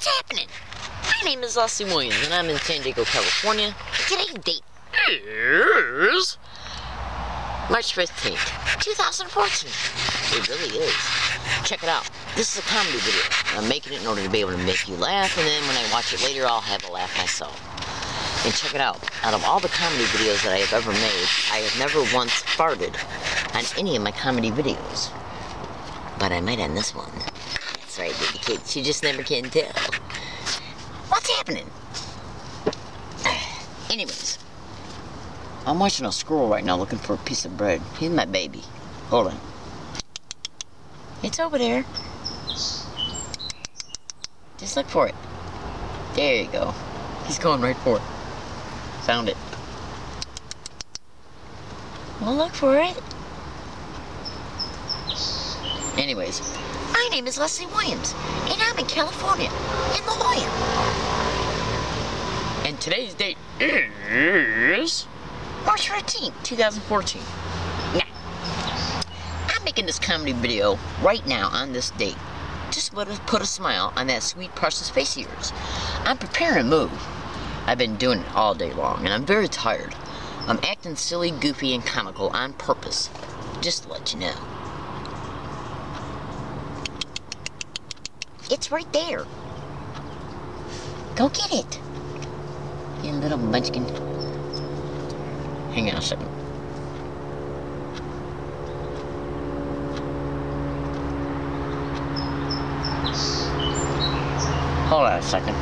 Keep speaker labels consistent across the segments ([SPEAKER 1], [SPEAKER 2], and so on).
[SPEAKER 1] What's happening? My name is Leslie Williams, and I'm in San Diego, California. Today's date is March 15th, 2014. It really is. Check it out. This is a comedy video. I'm making it in order to be able to make you laugh, and then when I watch it later, I'll have a laugh myself. And check it out. Out of all the comedy videos that I have ever made, I have never once farted on any of my comedy videos. But I might on this one. That's right, baby kids. You just never can tell. What's happening? Anyways, I'm watching a squirrel right now looking for a piece of bread. He's my baby. Hold on. It's over there. Just look for it. There you go. He's going right for it. Found it. Well, look for it. Anyways, my name is Leslie Williams, and I'm in California, in La Jolla. And today's date is March 13th, 2014. Now, I'm making this comedy video right now on this date. Just to put a smile on that sweet, precious face of yours. I'm preparing a move. I've been doing it all day long, and I'm very tired. I'm acting silly, goofy, and comical on purpose. Just to let you know. It's right there. Go get it. You little munchkin. Hang on a second. Hold on a second.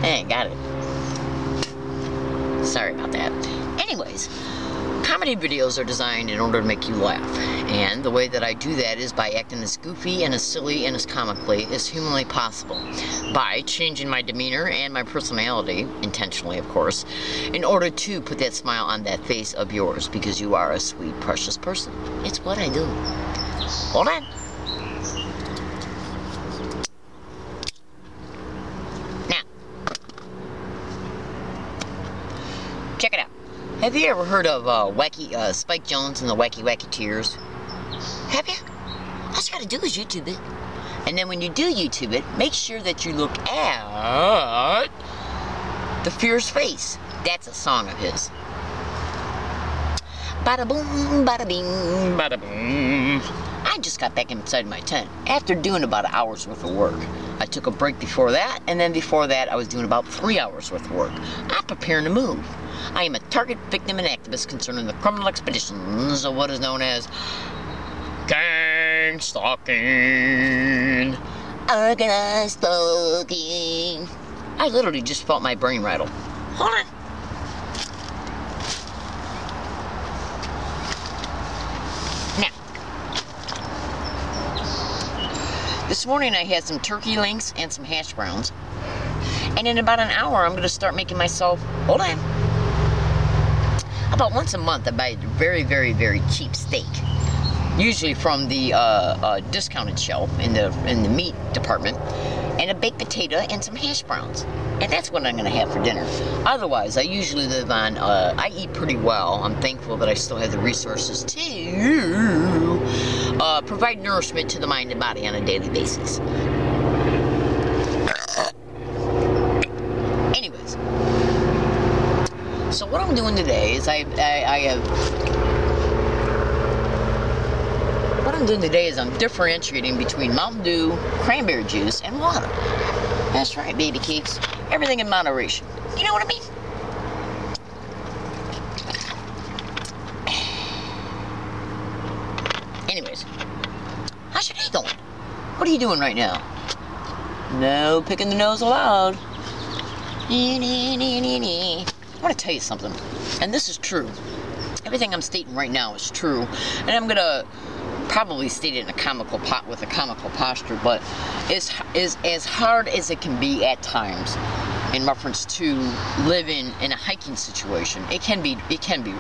[SPEAKER 1] Hey, got it. Sorry about that. Anyways, comedy videos are designed in order to make you laugh. And the way that I do that is by acting as goofy and as silly and as comically as humanly possible. By changing my demeanor and my personality, intentionally of course, in order to put that smile on that face of yours, because you are a sweet, precious person. It's what I do. Hold on. Now, check it out. Have you ever heard of Spike Jones and the Wacky Wacky Tears? Have you? All you gotta do is YouTube it. And then when you do YouTube it, make sure that you look at the Fierce Face. That's a song of his. Bada boom, bada bing, bada boom. I just got back inside my tent after doing about an hour's worth of work. I took a break before that, and then before that I was doing about 3 hours worth of work. I'm preparing to move. I am a target, victim, and activist concerning the criminal expeditions of what is known as GangStalking. Organized stalking. I literally just felt my brain rattle. Hold on. Now, this morning I had some turkey links and some hash browns. And in about an hour I'm going to start making myself, hold on, about once a month I buy a very, very, very cheap steak. Usually from the discounted shelf in the meat department, and a baked potato and some hash browns, and that's what I'm gonna have for dinner. Otherwise, I usually live on. I eat pretty well. I'm thankful that I still have the resources to provide nourishment to the mind and body on a daily basis. Anyways, so what I'm doing today is I'm differentiating between Mountain Dew, cranberry juice, and water. That's right, baby cakes. Everything in moderation. You know what I mean? Anyways, how's your day going? What are you doing right now? No picking the nose aloud. I want to tell you something, and this is true. Everything I'm stating right now is true, and I'm gonna probably state it in a comical posture, but it's as hard as it can be at times in reference to living in a hiking situation. It can be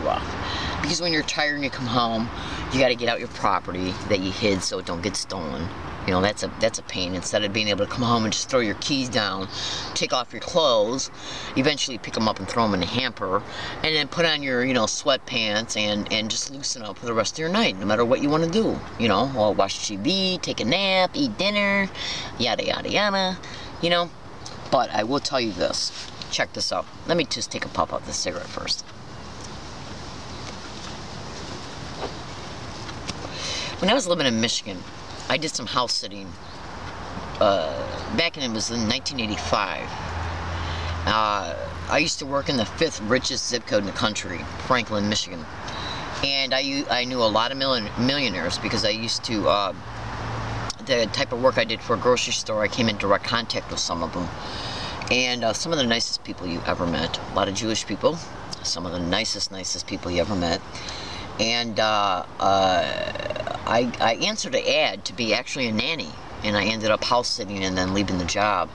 [SPEAKER 1] rough, because when you're tired and you come home, you got to get out your property that you hid so it don't get stolen. You know, that's a pain. Instead of being able to come home and just throw your keys down, take off your clothes, eventually pick them up and throw them in the hamper, and then put on your, you know, sweatpants and just loosen up for the rest of your night, no matter what you want to do. You know, or watch TV, take a nap, eat dinner, yada yada yada, you know. But I will tell you this. Check this out. Let me just take a puff of this cigarette first. When I was living in Michigan, I did some house sitting back in, it was in 1985. I used to work in the 5th richest zip code in the country, Franklin, Michigan. And I knew a lot of millionaires, because I used to, the type of work I did for a grocery store, I came in direct contact with some of them. And some of the nicest people you ever met. A lot of Jewish people. Some of the nicest people you ever met. And I answered an ad to be actually a nanny, and I ended up house sitting and then leaving the job.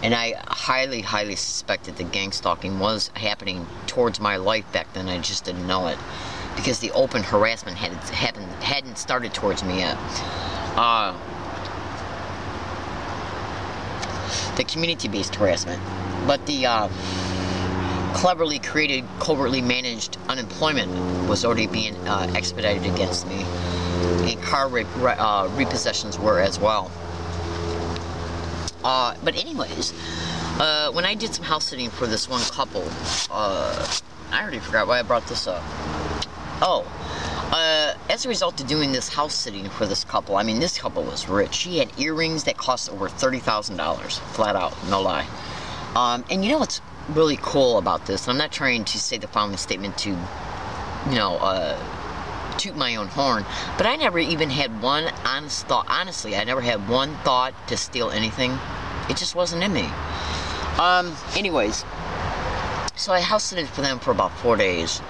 [SPEAKER 1] And I highly suspected that gang stalking was happening towards my life back then. I just didn't know it, because the open harassment hadn't started towards me yet. The community-based harassment, but the cleverly created, covertly managed unemployment was already being expedited against me, and car repossessions were as well. But anyways, when I did some house sitting for this one couple, I already forgot why I brought this up. As a result of doing this house sitting for this couple, I mean, this couple was rich. She had earrings that cost over $30,000, flat out, no lie. And you know what's really cool about this? I'm not trying to say the following statement to, you know, toot my own horn, but I never even had one honest thought. Honestly, I never had one thought to steal anything. It just wasn't in me. Anyways, so I house sitted for them for about 4 days.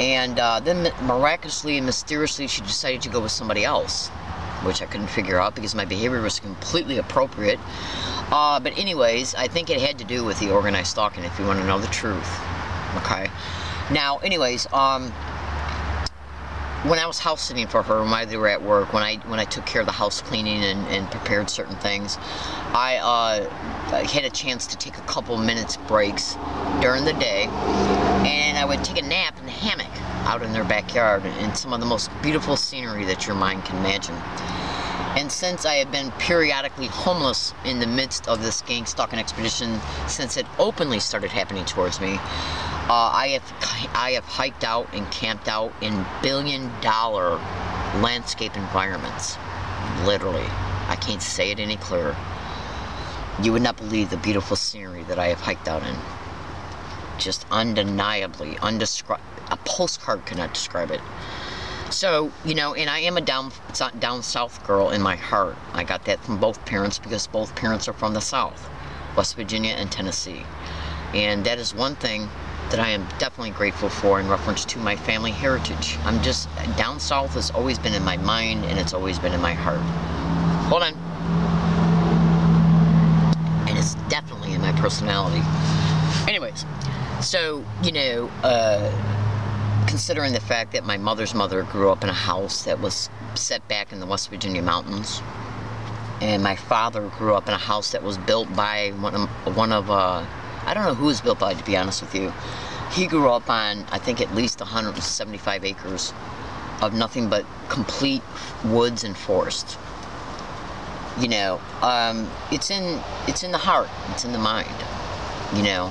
[SPEAKER 1] And then miraculously and mysteriously, she decided to go with somebody else, which I couldn't figure out because my behavior was completely appropriate. But anyways, I think it had to do with the organized stalking, if you want to know the truth. Okay. Now, anyways, when I was house sitting for her, while they were at work, when I took care of the house cleaning and prepared certain things, I had a chance to take a couple minutes breaks during the day, and I would take a nap in the hammock out in their backyard in some of the most beautiful scenery that your mind can imagine. And since I have been periodically homeless in the midst of this gang stalking expedition, since it openly started happening towards me, I have hiked out and camped out in billion-dollar landscape environments. Literally. I can't say it any clearer. You would not believe the beautiful scenery that I have hiked out in. Just undeniably, a postcard cannot describe it. So, you know, and I am a down south girl in my heart. I got that from both parents, because both parents are from the South, West Virginia and Tennessee. And that is one thing that I am definitely grateful for in reference to my family heritage. I'm just, down south has always been in my mind, and it's always been in my heart. Hold on. And it's definitely in my personality. Anyways, so, you know, considering the fact that my mother's mother grew up in a house that was set back in the West Virginia mountains, and my father grew up in a house that was built by one of I don't know who it was built by, to be honest with you. He grew up on, I think, at least 175 acres of nothing but complete woods and forest. You know, it's in the heart, it's in the mind, you know.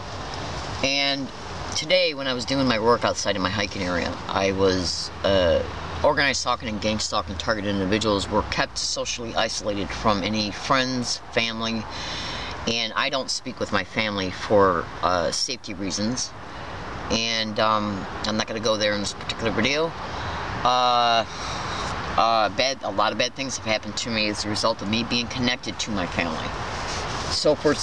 [SPEAKER 1] And today, when I was doing my work outside in my hiking area, I was organized stalking and gang stalking targeted individuals were kept socially isolated from any friends, family, and I don't speak with my family for safety reasons. And I'm not going to go there in this particular video. A lot of bad things have happened to me as a result of me being connected to my family. So for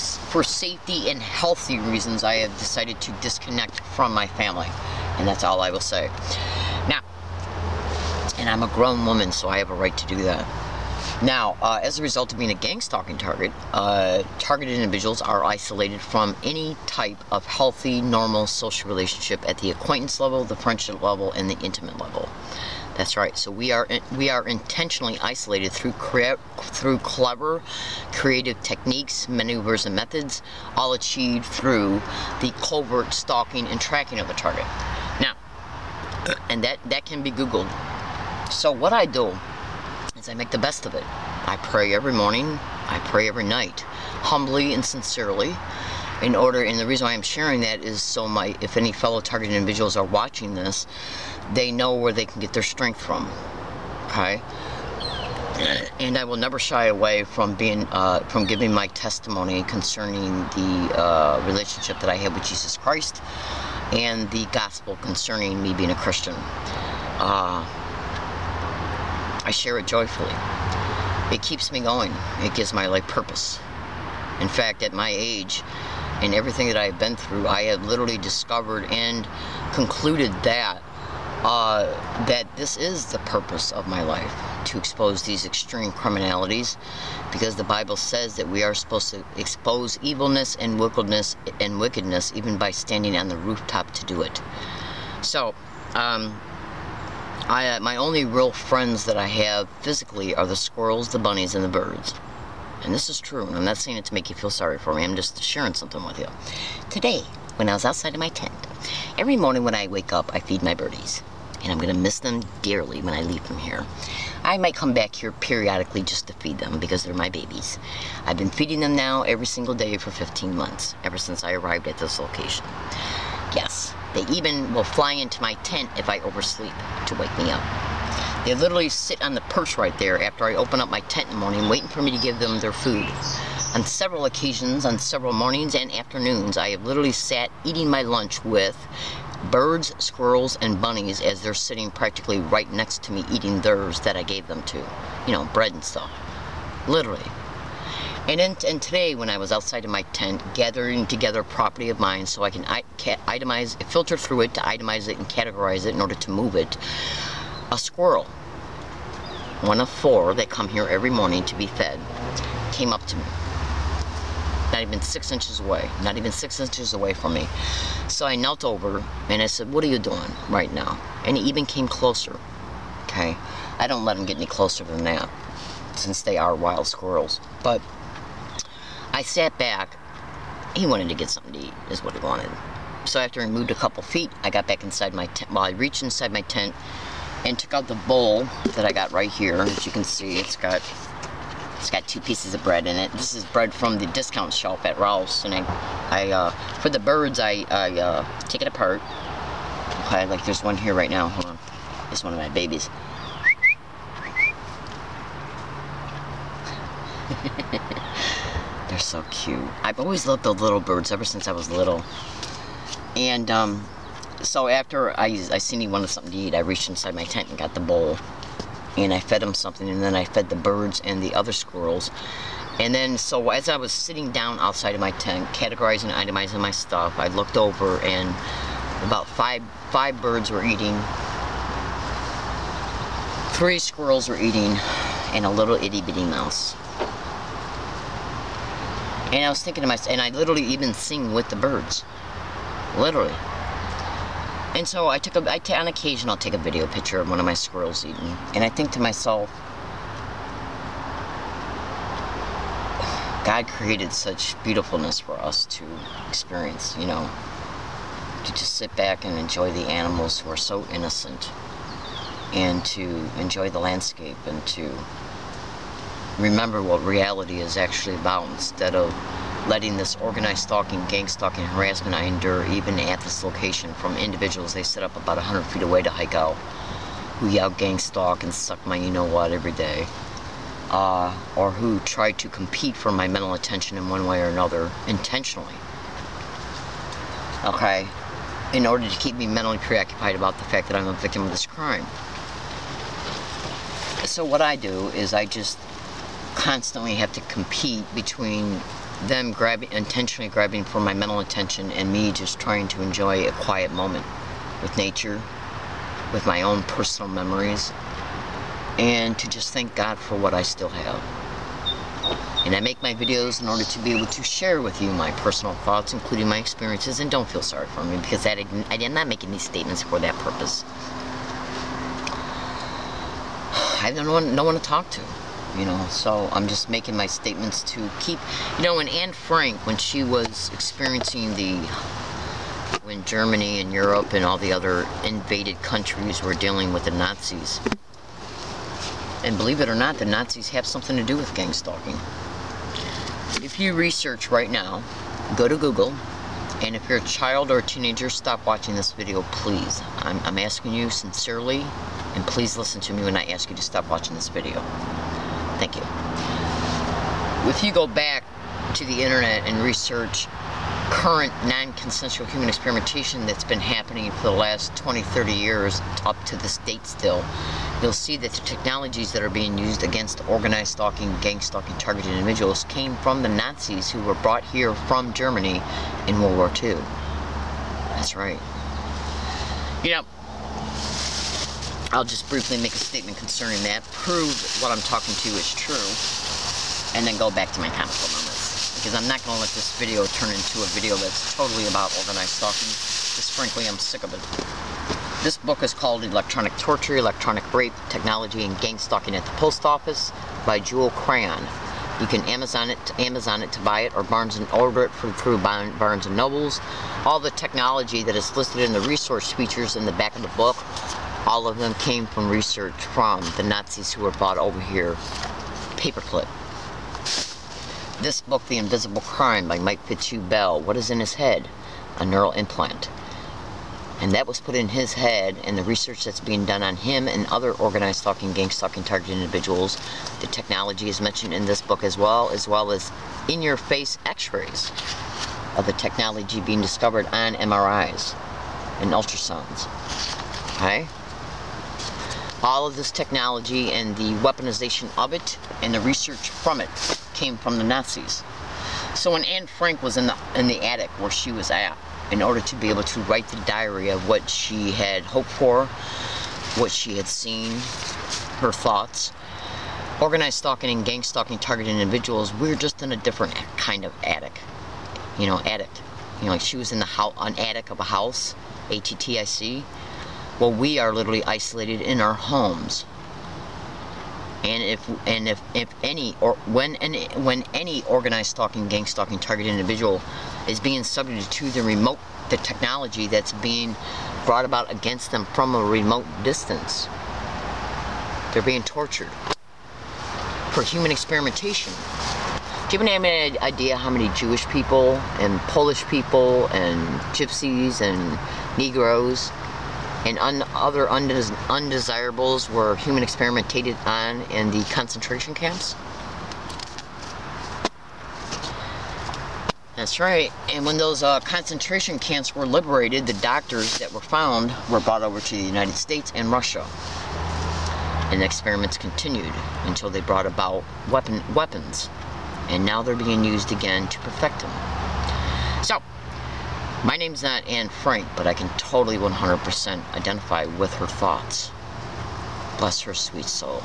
[SPEAKER 1] safety and healthy reasons, I have decided to disconnect from my family. And that's all I will say. Now, and I'm a grown woman, so I have a right to do that. Now, as a result of being a gang stalking target, targeted individuals are isolated from any type of healthy, normal social relationship at the acquaintance level, the friendship level, and the intimate level. That's right. So we are intentionally isolated through clever, creative techniques, maneuvers, and methods, all achieved through the covert stalking and tracking of the target. Now, and that can be Googled. So what I do is I make the best of it. I pray every morning. I pray every night, humbly and sincerely. And the reason why I'm sharing that is so if any fellow targeted individuals are watching this, they know where they can get their strength from. Okay? And I will never shy away from giving my testimony concerning the relationship that I have with Jesus Christ and the gospel concerning me being a Christian. I share it joyfully. It keeps me going. It gives my life purpose. In fact, at my age and everything that I've been through, I have literally discovered and concluded that this is the purpose of my life, to expose these extreme criminalities, because the Bible says that we are supposed to expose evilness and wickedness even by standing on the rooftop to do it. So, my only real friends that I have physically are the squirrels, the bunnies, and the birds. And this is true, and I'm not saying it to make you feel sorry for me, I'm just sharing something with you. Today, when I was outside of my tent, every morning when I wake up, I feed my birdies. And I'm going to miss them dearly when I leave from here. I might come back here periodically just to feed them because they're my babies. I've been feeding them now every single day for 15 months, ever since I arrived at this location. Yes, they even will fly into my tent if I oversleep to wake me up. They literally sit on the perch right there after I open up my tent in the morning, waiting for me to give them their food. On several occasions, on several mornings and afternoons, I have literally sat eating my lunch with birds, squirrels, and bunnies as they're sitting practically right next to me eating theirs that I gave them to. You know, bread and stuff. Literally. And today, when I was outside of my tent, gathering together property of mine so I can itemize, filter through it to itemize it and categorize it in order to move it, a squirrel, one of 4 that come here every morning to be fed, came up to me. Not even 6 inches away. Not even 6 inches away from me. So I knelt over and I said, "What are you doing right now?" And he even came closer. Okay? I don't let him get any closer than that, since they are wild squirrels. But I sat back. He wanted to get something to eat, is what he wanted. So after he moved a couple feet, I got back inside my tent. Well, I reached inside my tent and took out the bowl that I got right here. As you can see, it's got 2 pieces of bread in it. This is bread from the discount shelf at Ralph's, and I for the birds, I take it apart. Okay, like there's one here right now. Hold on, this is one of my babies. They're so cute. I've always loved the little birds ever since I was little. And so after I seen he wanted something to eat, I reached inside my tent and got the bowl. And I fed him something, and then I fed the birds and the other squirrels. And then, so as I was sitting down outside of my tent, categorizing and itemizing my stuff, I looked over and about five birds were eating, 3 squirrels were eating, and a little itty-bitty mouse. And I was thinking to myself, and I literally even sing with the birds. Literally. And so on occasion, I'll take a video picture of one of my squirrels eating. And I think to myself, God created such beautifulness for us to experience, you know. To just sit back and enjoy the animals who are so innocent. And to enjoy the landscape and to remember what reality is actually about, instead of letting this organized stalking, gang stalking, harassment I endure even at this location from individuals they set up about 100 feet away to hike out, who yell gang stalk and suck my you-know-what every day, or who try to compete for my mental attention in one way or another, intentionally, okay, in order to keep me mentally preoccupied about the fact that I'm a victim of this crime. So what I do is I just constantly have to compete between them intentionally grabbing for my mental attention and me just trying to enjoy a quiet moment with nature, with my own personal memories, and to just thank God for what I still have. And I make my videos in order to be able to share with you my personal thoughts, including my experiences, and don't feel sorry for me, because I am not making these statements for that purpose. I have no one to talk to, you know, so I'm just making my statements to keep, you know, when Anne Frank, when she was experiencing when Germany and Europe and all the other invaded countries were dealing with the Nazis, and believe it or not, the Nazis have something to do with gang stalking. If you research right now, go to Google, and if you're a child or a teenager, stop watching this video, please. I'm asking you sincerely, and please listen to me when I ask you to stop watching this video. Thank you. If you go back to the internet and research current non-consensual human experimentation that's been happening for the last 20-30 years up to this date still, you'll see that the technologies that are being used against organized stalking, gang stalking, targeted individuals came from the Nazis who were brought here from Germany in World War II. That's right. You know, I'll just briefly make a statement concerning that, prove what I'm talking to is true, and then go back to my comical moments. Because I'm not going to let this video turn into a video that's totally about organized stalking. Just frankly, I'm sick of it. This book is called Electronic Torture, Electronic Rape, Technology, and Gang Stalking at the Post Office by Jewel Crayon. You can Amazon it to buy it, or order it through Barnes & Nobles. All the technology that is listed in the resource features in the back of the book, all of them came from research from the Nazis who were brought over here, paperclip. This book, The Invisible Crime by Mike Fitzhugh-Bell. What is in his head? A neural implant. And that was put in his head, and the research that's being done on him and other organized stalking, gang stalking, targeted individuals. The technology is mentioned in this book as well as in-your-face x-rays of the technology being discovered on MRIs and ultrasounds. Okay? All of this technology and the weaponization of it and the research from it came from the Nazis. So when Anne Frank was in the attic where she was at, in order to be able to write the diary of what she had hoped for, what she had seen, her thoughts, organized stalking and gang stalking targeted individuals, we're just in a different kind of attic. You know, attic. You know, like she was in an attic of a house, ATTIC. Well, we are literally isolated in our homes. And when any organized stalking, gang stalking, targeted individual is being subjected to the technology that's being brought about against them from a remote distance, they're being tortured for human experimentation. Do you have any idea how many Jewish people and Polish people and gypsies and Negroes and other undesirables were human experimentated on in the concentration camps? That's right. And when those concentration camps were liberated, the doctors that were found were brought over to the United States and Russia. And the experiments continued until they brought about weapons. And now they're being used again to perfect them. So, my name's not Anne Frank, but I can totally 100% identify with her thoughts. Bless her sweet soul.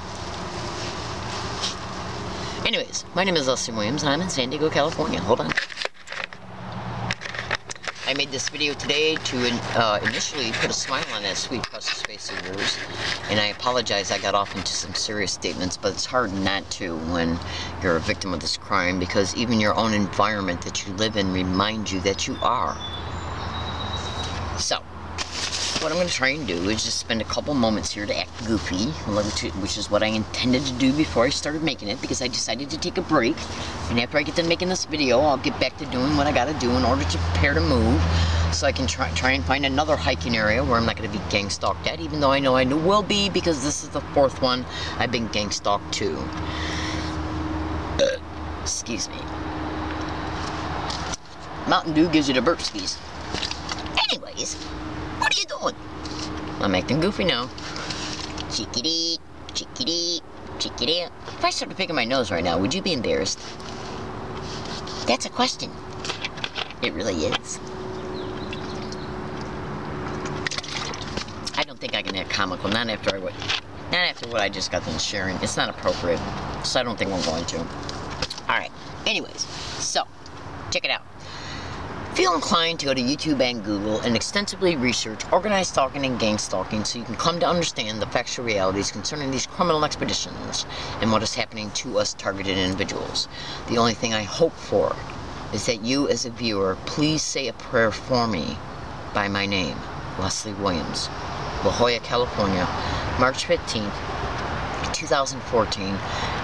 [SPEAKER 1] Anyways, my name is Leslie Williams, and I'm in San Diego, California. Hold on. I made this video today to initially put a smile on that sweet precious face of yours, and I apologize I got off into some serious statements, but it's hard not to when you're a victim of this crime, because even your own environment that you live in reminds you that you are. So, what I'm going to try and do is just spend a couple moments here to act goofy, which is what I intended to do before I started making it, because I decided to take a break, and after I get done making this video, I'll get back to doing what I gotta do in order to prepare to move, so I can try and find another hiking area where I'm not going to be gang stalked at, even though I know will be, because this is the 4th one I've been gang stalked to. Excuse me. Mountain Dew gives you the burpskis. Anyways, what are you doing? I'm acting goofy now. Chickadee, chickadee, chickadee. If I started picking my nose right now, would you be embarrassed? That's a question. It really is. I don't think I can act comical, not after I Not after what I just got done sharing. It's not appropriate, so I don't think I'm going to. Alright, anyways, so, check it out. Feel inclined to go to YouTube and Google and extensively research organized stalking and gang stalking so you can come to understand the factual realities concerning these criminal expeditions and what is happening to us targeted individuals. The only thing I hope for is that you, as a viewer, please say a prayer for me by my name, Leslie Williams, La Jolla, California, March 15th, 2014,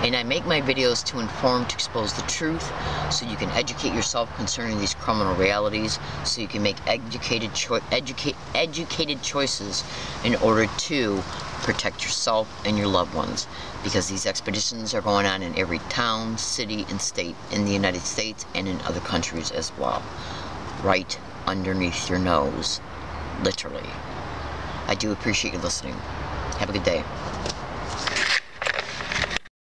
[SPEAKER 1] and I make my videos to inform, to expose the truth, so you can educate yourself concerning these criminal realities, so you can make educated choices in order to protect yourself and your loved ones, because these expeditions are going on in every town, city, and state in the United States and in other countries as well, right underneath your nose, literally. I do appreciate you listening. Have a good day.